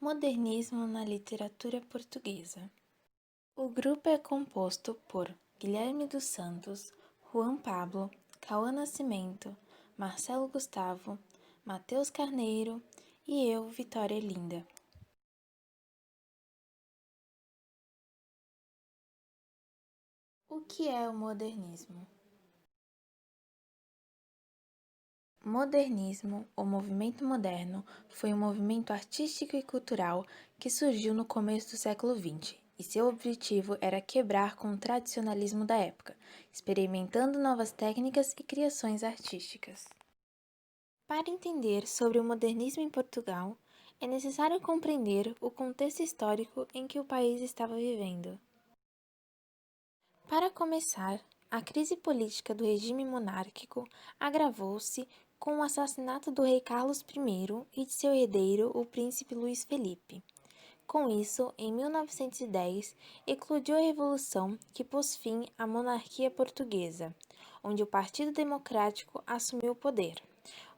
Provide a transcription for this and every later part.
Modernismo na literatura portuguesa. O grupo é composto por Guilherme dos Santos, Juan Pablo, Cauã Nascimento, Marcelo Gustavo, Matheus Carneiro e eu, Vitória Linda. O que é o modernismo? Modernismo, ou movimento moderno, foi um movimento artístico e cultural que surgiu no começo do século XX, e seu objetivo era quebrar com o tradicionalismo da época, experimentando novas técnicas e criações artísticas. Para entender sobre o modernismo em Portugal, é necessário compreender o contexto histórico em que o país estava vivendo. Para começar, a crise política do regime monárquico agravou-se com o assassinato do rei Carlos I e de seu herdeiro, o príncipe Luís Felipe. Com isso, em 1910, eclodiu a Revolução que pôs fim à monarquia portuguesa, onde o Partido Democrático assumiu o poder,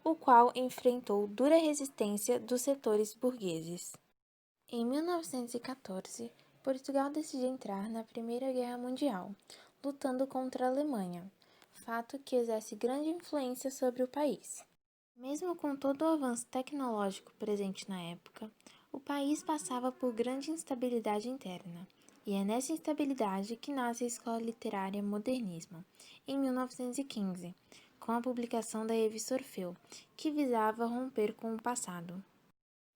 o qual enfrentou dura resistência dos setores burgueses. Em 1914, Portugal decidiu entrar na Primeira Guerra Mundial, lutando contra a Alemanha, fato que exerce grande influência sobre o país. Mesmo com todo o avanço tecnológico presente na época, o país passava por grande instabilidade interna, e é nessa instabilidade que nasce a escola literária Modernismo, em 1915, com a publicação da revista Orfeu, que visava romper com o passado.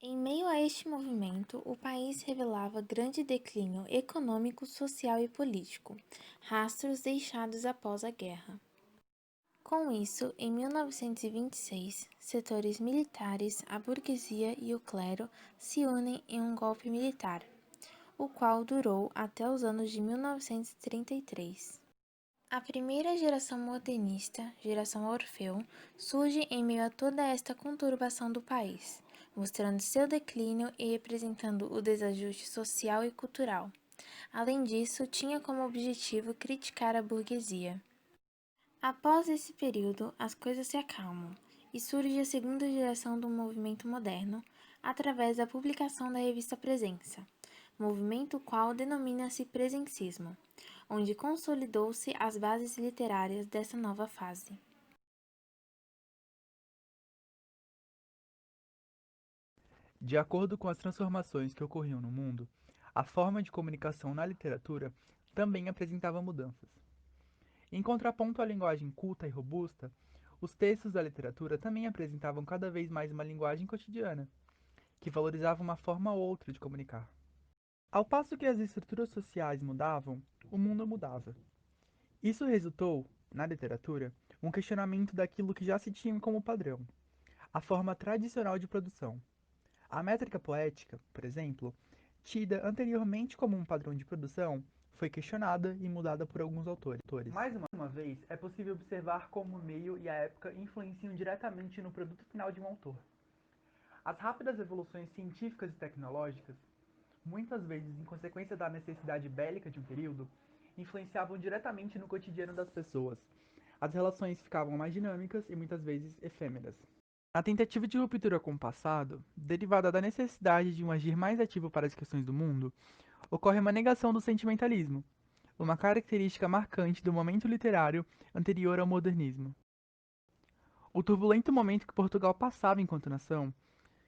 Em meio a este movimento, o país revelava grande declínio econômico, social e político, rastros deixados após a guerra. Com isso, em 1926, setores militares, a burguesia e o clero se unem em um golpe militar, o qual durou até os anos de 1933. A primeira geração modernista, geração Orfeu, surge em meio a toda esta conturbação do país, mostrando seu declínio e representando o desajuste social e cultural. Além disso, tinha como objetivo criticar a burguesia. Após esse período, as coisas se acalmam e surge a segunda geração do movimento moderno, através da publicação da revista Presença, movimento qual denomina-se presencismo, onde consolidou-se as bases literárias dessa nova fase. De acordo com as transformações que ocorriam no mundo, a forma de comunicação na literatura também apresentava mudanças. Em contraponto à linguagem culta e robusta, os textos da literatura também apresentavam cada vez mais uma linguagem cotidiana, que valorizava uma forma ou outra de comunicar. Ao passo que as estruturas sociais mudavam, o mundo mudava. Isso resultou, na literatura, um questionamento daquilo que já se tinha como padrão, a forma tradicional de produção. A métrica poética, por exemplo, tida anteriormente como um padrão de produção, foi questionada e mudada por alguns autores. Mais uma vez, é possível observar como o meio e a época influenciam diretamente no produto final de um autor. As rápidas evoluções científicas e tecnológicas, muitas vezes em consequência da necessidade bélica de um período, influenciavam diretamente no cotidiano das pessoas. As relações ficavam mais dinâmicas e muitas vezes efêmeras. A tentativa de ruptura com o passado, derivada da necessidade de um agir mais ativo para as questões do mundo, ocorre uma negação do sentimentalismo, uma característica marcante do momento literário anterior ao modernismo. O turbulento momento que Portugal passava enquanto nação,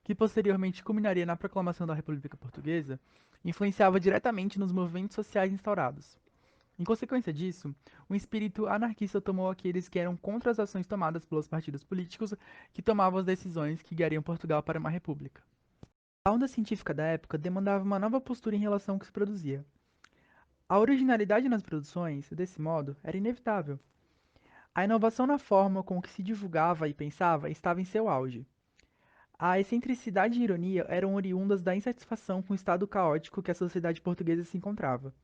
que posteriormente culminaria na proclamação da República Portuguesa, influenciava diretamente nos movimentos sociais instaurados. Em consequência disso, um espírito anarquista tomou aqueles que eram contra as ações tomadas pelos partidos políticos que tomavam as decisões que guiariam Portugal para uma república. A onda científica da época demandava uma nova postura em relação ao que se produzia. A originalidade nas produções, desse modo, era inevitável. A inovação na forma com que se divulgava e pensava estava em seu auge. A excentricidade e ironia eram oriundas da insatisfação com o estado caótico que a sociedade portuguesa se encontrava.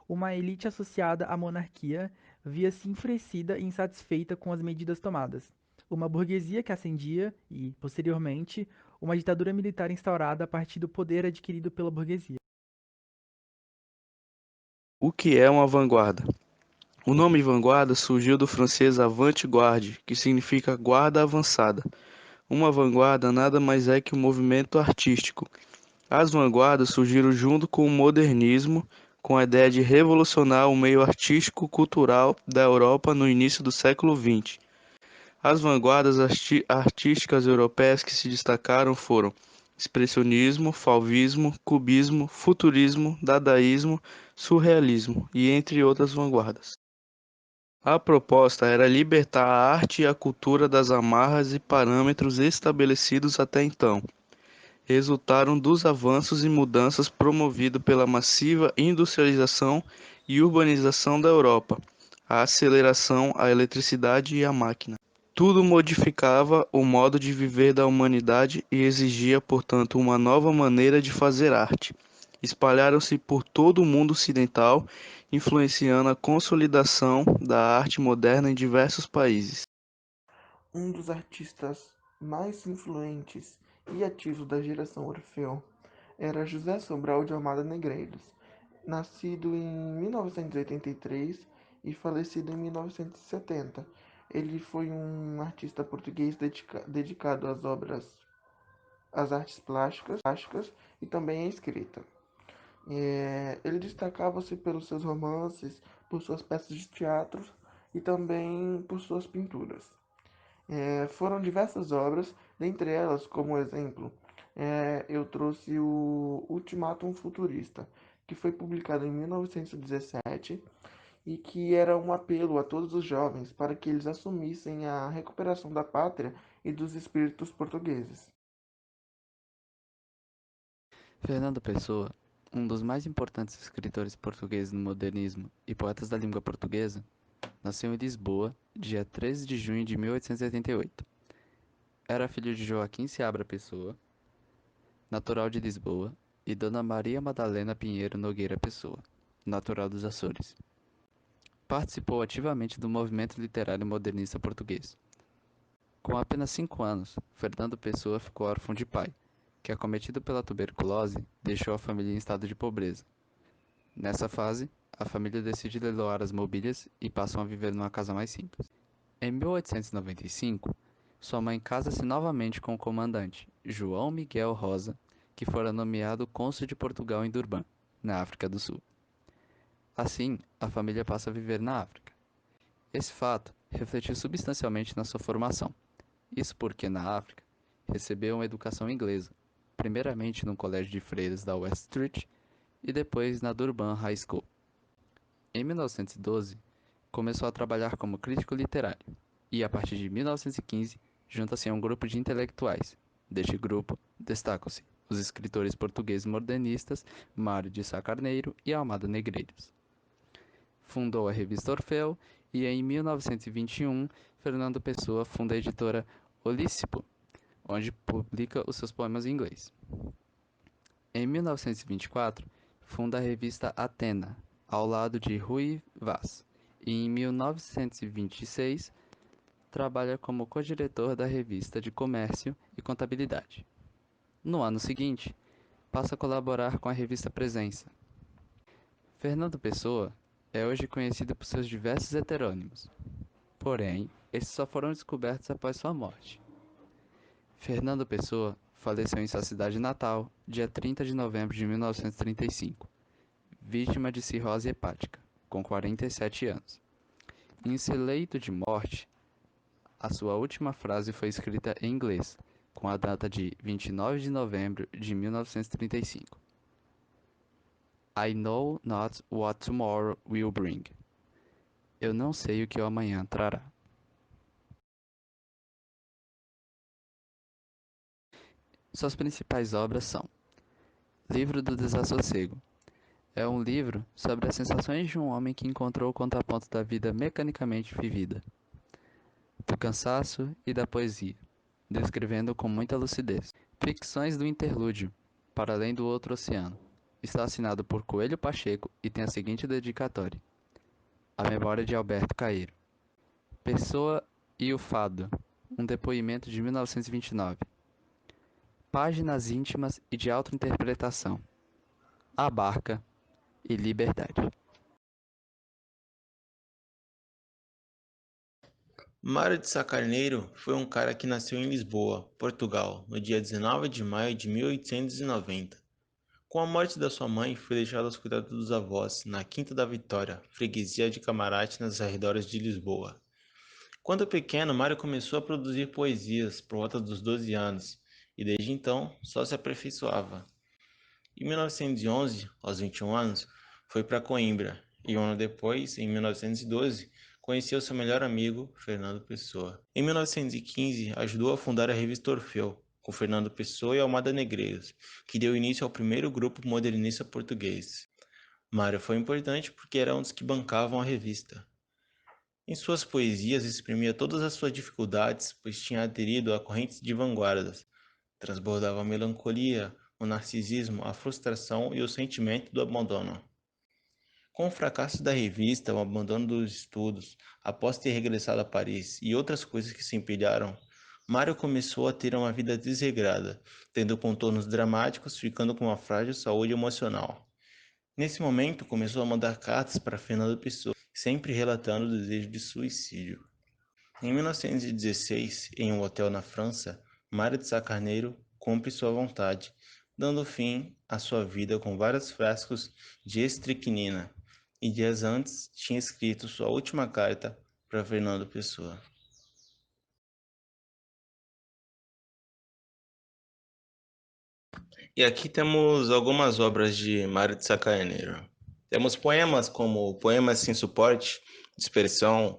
Uma elite associada à monarquia via-se enfurecida e insatisfeita com as medidas tomadas. Uma burguesia que ascendia e, posteriormente, uma ditadura militar instaurada a partir do poder adquirido pela burguesia. O que é uma vanguarda? O nome vanguarda surgiu do francês avant-garde, que significa guarda avançada. Uma vanguarda nada mais é que um movimento artístico As vanguardas surgiram junto com o modernismo, com a ideia de revolucionar o meio artístico-cultural da Europa no início do século XX. As vanguardas artísticas europeias que se destacaram foram expressionismo, fauvismo, cubismo, futurismo, dadaísmo, surrealismo e entre outras vanguardas. A proposta era libertar a arte e a cultura das amarras e parâmetros estabelecidos até então. Resultaram dos avanços e mudanças promovidos pela massiva industrialização e urbanização da Europa, a aceleração, a eletricidade e a máquina. Tudo modificava o modo de viver da humanidade e exigia, portanto, uma nova maneira de fazer arte. Espalharam-se por todo o mundo ocidental, influenciando a consolidação da arte moderna em diversos países. Um dos artistas mais influentes e ativos da geração Orfeu era José Sobral de Almada Negreiros, nascido em 1983 e falecido em 1970. Ele foi um artista português dedicado às obras, às artes plásticas e também à escrita. Ele destacava-se pelos seus romances, por suas peças de teatro e também por suas pinturas. Foram diversas obras, dentre elas, como exemplo, eu trouxe o Ultimatum Futurista, que foi publicado em 1917 e que era um apelo a todos os jovens para que eles assumissem a recuperação da pátria e dos espíritos portugueses. Fernando Pessoa, um dos mais importantes escritores portugueses no modernismo e poetas da língua portuguesa, nasceu em Lisboa, dia 13 de junho de 1888. Era filho de Joaquim Seabra Pessoa, natural de Lisboa, e Dona Maria Madalena Pinheiro Nogueira Pessoa, natural dos Açores. Participou ativamente do movimento literário modernista português. Com apenas 5 anos, Fernando Pessoa ficou órfão de pai, que, acometido pela tuberculose, deixou a família em estado de pobreza. Nessa fase, a família decide leiloar as mobílias e passam a viver numa casa mais simples. Em 1895, sua mãe casa-se novamente com o comandante, João Miguel Rosa, que fora nomeado cônsul de Portugal em Durban, na África do Sul. Assim, a família passa a viver na África. Esse fato refletiu substancialmente na sua formação. Isso porque, na África, recebeu uma educação inglesa, primeiramente num colégio de freiras da West Street e depois na Durban High School. Em 1912, começou a trabalhar como crítico literário e, a partir de 1915, junta-se a um grupo de intelectuais. Deste grupo, destacam-se os escritores portugueses modernistas Mário de Sá Carneiro e Almada Negreiros. Fundou a revista Orfeu e, em 1921, Fernando Pessoa funda a editora Olícipo, onde publica os seus poemas em inglês. Em 1924, funda a revista Atena, ao lado de Rui Vaz, e em 1926 trabalha como co-diretor da revista de Comércio e Contabilidade. No ano seguinte, passa a colaborar com a revista Presença. Fernando Pessoa é hoje conhecido por seus diversos heterônimos, porém, esses só foram descobertos após sua morte. Fernando Pessoa faleceu em sua cidade natal, dia 30 de novembro de 1935, vítima de cirrose hepática, com 47 anos. Em seu leito de morte, a sua última frase foi escrita em inglês, com a data de 29 de novembro de 1935. I know not what tomorrow will bring. Eu não sei o que o amanhã trará. Suas principais obras são Livro do Desassossego. É um livro sobre as sensações de um homem que encontrou o contraponto da vida mecanicamente vivida, do cansaço e da poesia, descrevendo com muita lucidez. Ficções do Interlúdio, Para Além do Outro Oceano. Está assinado por Coelho Pacheco e tem a seguinte dedicatória: A memória de Alberto Caeiro. Pessoa e o Fado, um depoimento de 1929. Páginas íntimas e de autointerpretação. A Barca e Liberdade. Mário de Sá Carneiro foi um cara que nasceu em Lisboa, Portugal, no dia 19 de maio de 1890. Com a morte da sua mãe, foi deixado aos cuidados dos avós, na Quinta da Vitória, freguesia de Camarate, nas arredores de Lisboa. Quando pequeno, Mário começou a produzir poesias por volta dos 12 anos, e desde então só se aperfeiçoava. Em 1911, aos 21 anos, foi para Coimbra, e um ano depois, em 1912, conheceu seu melhor amigo, Fernando Pessoa. Em 1915, ajudou a fundar a revista Orfeu, com Fernando Pessoa e Almada Negreiros, que deu início ao primeiro grupo modernista português. Mário foi importante porque era um dos que bancavam a revista. Em suas poesias exprimia todas as suas dificuldades, pois tinha aderido a correntes de vanguardas. Transbordava a melancolia, o narcisismo, a frustração e o sentimento do abandono. Com o fracasso da revista, o abandono dos estudos, após ter regressado a Paris e outras coisas que se empilharam, Mário começou a ter uma vida desregrada, tendo contornos dramáticos, ficando com uma frágil saúde emocional. Nesse momento, começou a mandar cartas para Fernando Pessoa, sempre relatando o desejo de suicídio. Em 1916, em um hotel na França, Mário de Sá Carneiro cumpre sua vontade, dando fim à sua vida com vários frascos de estricnina, e dias antes tinha escrito sua última carta para Fernando Pessoa. E aqui temos algumas obras de Mário de Sá Carneiro. Temos poemas como Poemas Sem Suporte, Dispersão,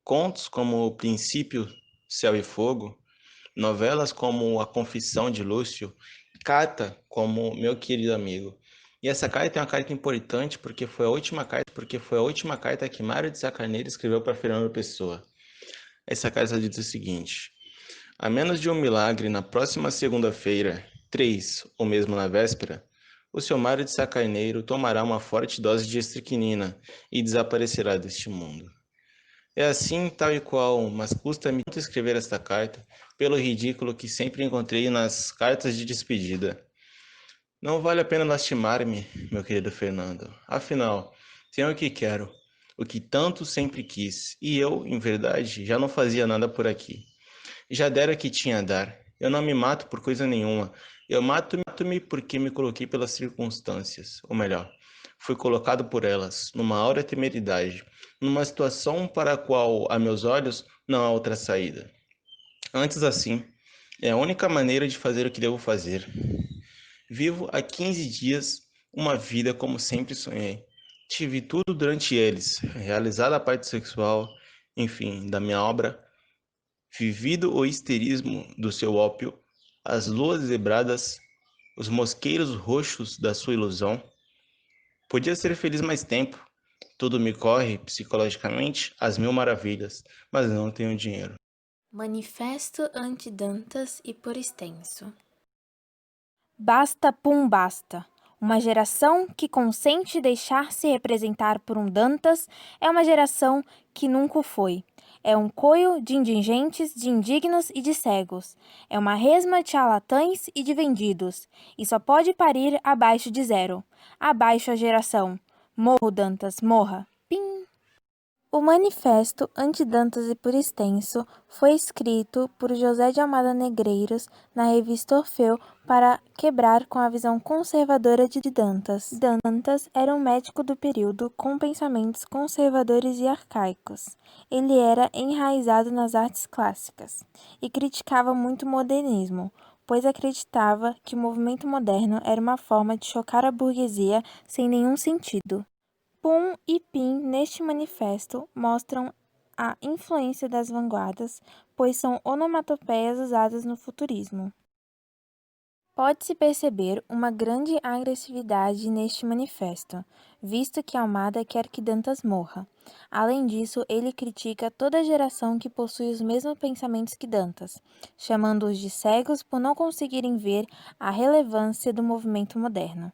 contos como Princípio, Céu e Fogo, novelas como A Confissão de Lúcio, carta como Meu Querido Amigo. E essa carta é uma carta importante porque foi a última carta que Mário de Sá Carneiro escreveu para Fernando Pessoa. Essa carta diz o seguinte: a menos de um milagre, na próxima segunda-feira, 3, ou mesmo na véspera, o seu Mário de Sá Carneiro tomará uma forte dose de estricnina e desaparecerá deste mundo. É assim, tal e qual, mas custa-me tanto escrever esta carta, pelo ridículo que sempre encontrei nas cartas de despedida. Não vale a pena lastimar-me, meu querido Fernando. Afinal, tenho o que quero, o que tanto sempre quis, e eu, em verdade, já não fazia nada por aqui. Já dera o que tinha a dar. Eu não me mato por coisa nenhuma. Eu mato-me porque me coloquei pelas circunstâncias. Ou melhor, fui colocado por elas, numa aura temeridade, numa situação para a qual, a meus olhos, não há outra saída. Antes assim, é a única maneira de fazer o que devo fazer. Vivo há 15 dias uma vida como sempre sonhei. Tive tudo durante eles, realizada a parte sexual, enfim, da minha obra, vivido o histerismo do seu ópio, as luas zebradas, os mosqueiros roxos da sua ilusão. Podia ser feliz mais tempo. Tudo me corre, psicologicamente, às mil maravilhas, mas não tenho dinheiro. Manifesto anti-Dantas e por extenso. Basta pum basta. Uma geração que consente deixar-se representar por um Dantas é uma geração que nunca o foi. É um coio de indigentes, de indignos e de cegos. É uma resma de charlatães e de vendidos. E só pode parir abaixo de zero. Abaixo a geração. Morro, Dantas, morra. Pim! O Manifesto anti-Dantas e por extenso foi escrito por José de Almada Negreiros na revista Orfeu para quebrar com a visão conservadora de Dantas. Dantas era um médico do período com pensamentos conservadores e arcaicos. Ele era enraizado nas artes clássicas e criticava muito o modernismo, pois acreditava que o movimento moderno era uma forma de chocar a burguesia sem nenhum sentido. Pum e Pim, neste manifesto, mostram a influência das vanguardas, pois são onomatopeias usadas no futurismo. Pode-se perceber uma grande agressividade neste manifesto, visto que Almada quer que Dantas morra. Além disso, ele critica toda geração que possui os mesmos pensamentos que Dantas, chamando-os de cegos por não conseguirem ver a relevância do movimento moderno.